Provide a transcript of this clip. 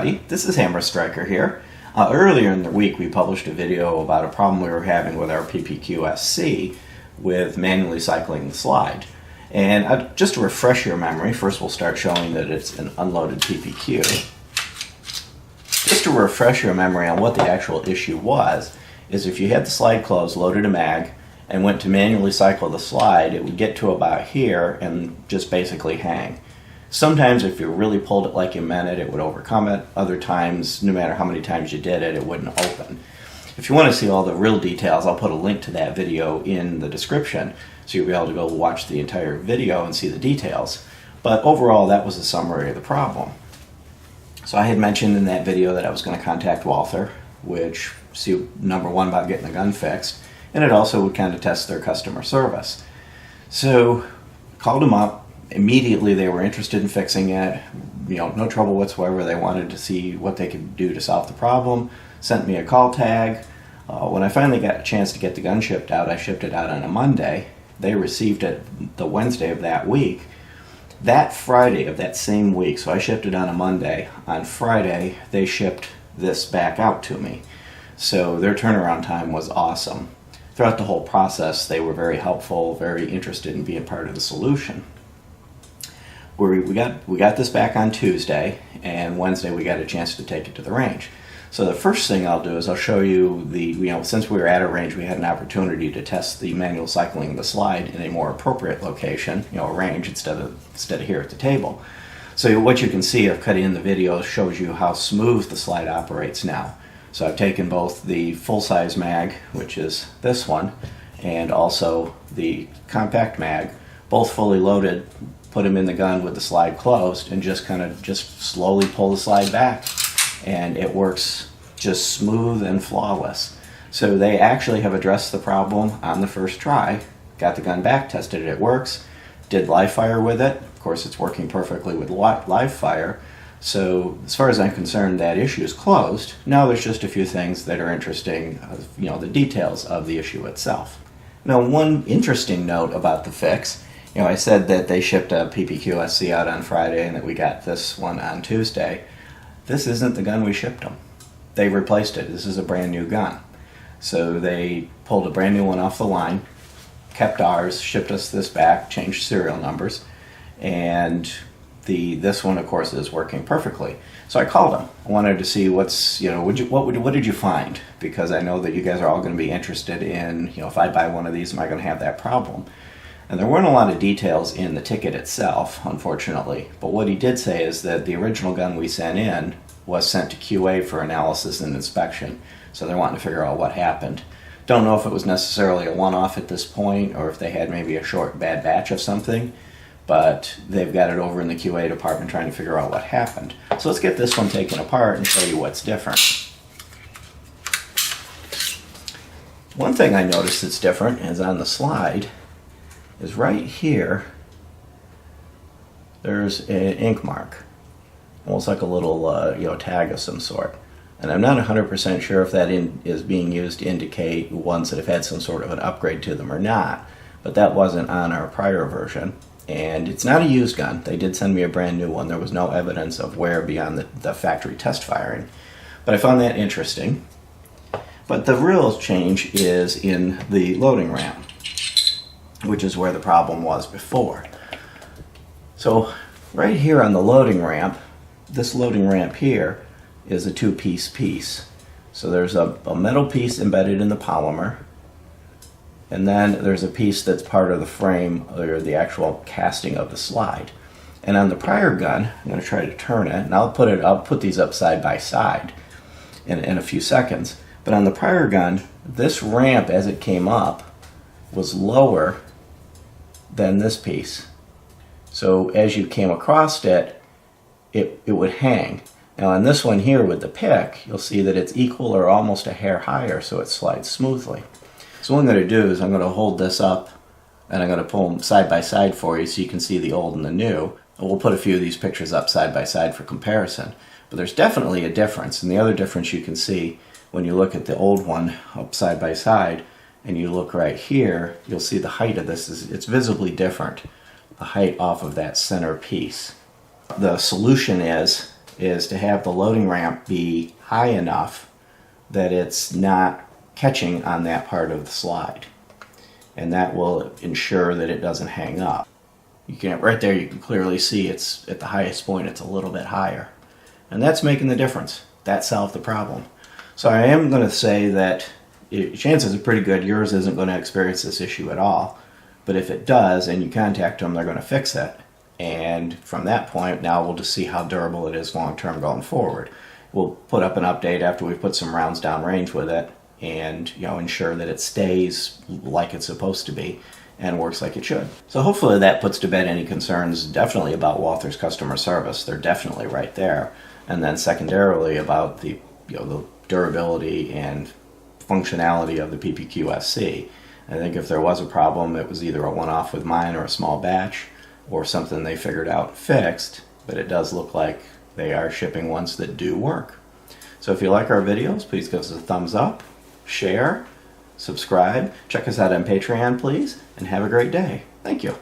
everybody, this is Hammer Striker here. Earlier in the week we published a video about a problem we were having with our PPQ SC with manually cycling the slide. And just to refresh your memory, first we'll start showing that it's an unloaded PPQ. Just to refresh your memory on what the actual issue was, is if you had the slide closed, loaded a mag, and went to manually cycle the slide, it would get to about here and just basically hang. Sometimes if you really pulled it like you meant it, it would overcome it. Other times, no matter how many times you did it, it wouldn't open. If you want to see all the real details, I'll put a link to that video in the description, so you'll be able to go watch the entire video and see the details. But overall, that was a summary of the problem. So I had mentioned in that video that I was going to contact Walther, which, see, number one, about getting the gun fixed, and it also would kind of test their customer service. So called them up. Immediately they were interested in fixing it, no trouble whatsoever. They wanted to see what they could do to solve the problem, sent me a call tag. When I finally got a chance to get the gun shipped out, I shipped it out on a Monday. They received it the Wednesday of that week. That Friday of that same week, so I shipped it on a Monday, on Friday they shipped this back out to me. So their turnaround time was awesome. Throughout the whole process they were very helpful, very interested in being part of the solution. We got this back on Tuesday, and Wednesday we got a chance to take it to the range. So the first thing I'll do is I'll show you since we were at a range, we had an opportunity to test the manual cycling of the slide in a more appropriate location, a range instead of here at the table. So what you can see, I've cut in the video, shows you how smooth the slide operates now. So I've taken both the full-size mag, which is this one, and also the compact mag, both fully loaded, put them in the gun with the slide closed, and just slowly pull the slide back, and it works just smooth and flawless. So they actually have addressed the problem on the first try, got the gun back, tested it works, did live fire with it. Of course it's working perfectly with live fire. So as far as I'm concerned, that issue is closed. Now there's just a few things that are interesting, the details of the issue itself. Now, one interesting note about the fix, I said that they shipped a PPQ SC out on Friday and that we got this one on Tuesday. This isn't the gun we shipped them. They replaced it. This is a brand new gun. So they pulled a brand new one off the line, kept ours, shipped us this back, changed serial numbers, and this one, of course, is working perfectly. So I called them. I wanted to see what did you find? Because I know that you guys are all going to be interested in, if I buy one of these, am I going to have that problem? And there weren't a lot of details in the ticket itself, unfortunately. But what he did say is that the original gun we sent in was sent to QA for analysis and inspection. So they're wanting to figure out what happened. Don't know if it was necessarily a one-off at this point, or if they had maybe a short bad batch of something. But they've got it over in the QA department trying to figure out what happened. So let's get this one taken apart and show you what's different. One thing I noticed that's different is on the slide is right here there's an ink mark, almost like a little tag of some sort. And I'm not 100% sure if that is being used to indicate ones that have had some sort of an upgrade to them or not, but that wasn't on our prior version. And it's not a used gun. They did send me a brand new one. There was no evidence of wear beyond the factory test firing. But I found that interesting. But the real change is in the loading ramp, which is where the problem was before. So right here on the loading ramp, this loading ramp here is a two-piece piece. So there's a metal piece embedded in the polymer, and then there's a piece that's part of the frame, or the actual casting of the slide. And on the prior gun, I'm going to try to turn it, and I'll put these up side by side in a few seconds. But on the prior gun, this ramp as it came up was lower than this piece. So as you came across it, it would hang. Now on this one here with the pick, you'll see that it's equal or almost a hair higher, so it slides smoothly. So what I'm going to do is I'm going to hold this up and I'm going to pull them side by side for you so you can see the old and the new. And we'll put a few of these pictures up side by side for comparison. But there's definitely a difference, and the other difference you can see when you look at the old one up side by side and you look right here, you'll see the height of this it's visibly different, the height off of that center piece. The solution is is to have the loading ramp be high enough that it's not catching on that part of the slide. And that will ensure that it doesn't hang up. Right there you can clearly see it's at the highest point, it's a little bit higher. And that's making the difference. That solved the problem. So I am going to say that chances are pretty good yours isn't going to experience this issue at all. But if it does and you contact them, they're going to fix it. And from that point, now we'll just see how durable it is long term going forward. We'll put up an update after we've put some rounds down range with it and ensure that it stays like it's supposed to be and works like it should. So hopefully that puts to bed any concerns definitely about Walther's customer service. They're definitely right there. And then secondarily about the the durability and functionality of the PPQ SC. I think if there was a problem, it was either a one-off with mine or a small batch or something they figured out and fixed, but it does look like they are shipping ones that do work. So if you like our videos, please give us a thumbs up, share, subscribe, check us out on Patreon, please, and have a great day. Thank you.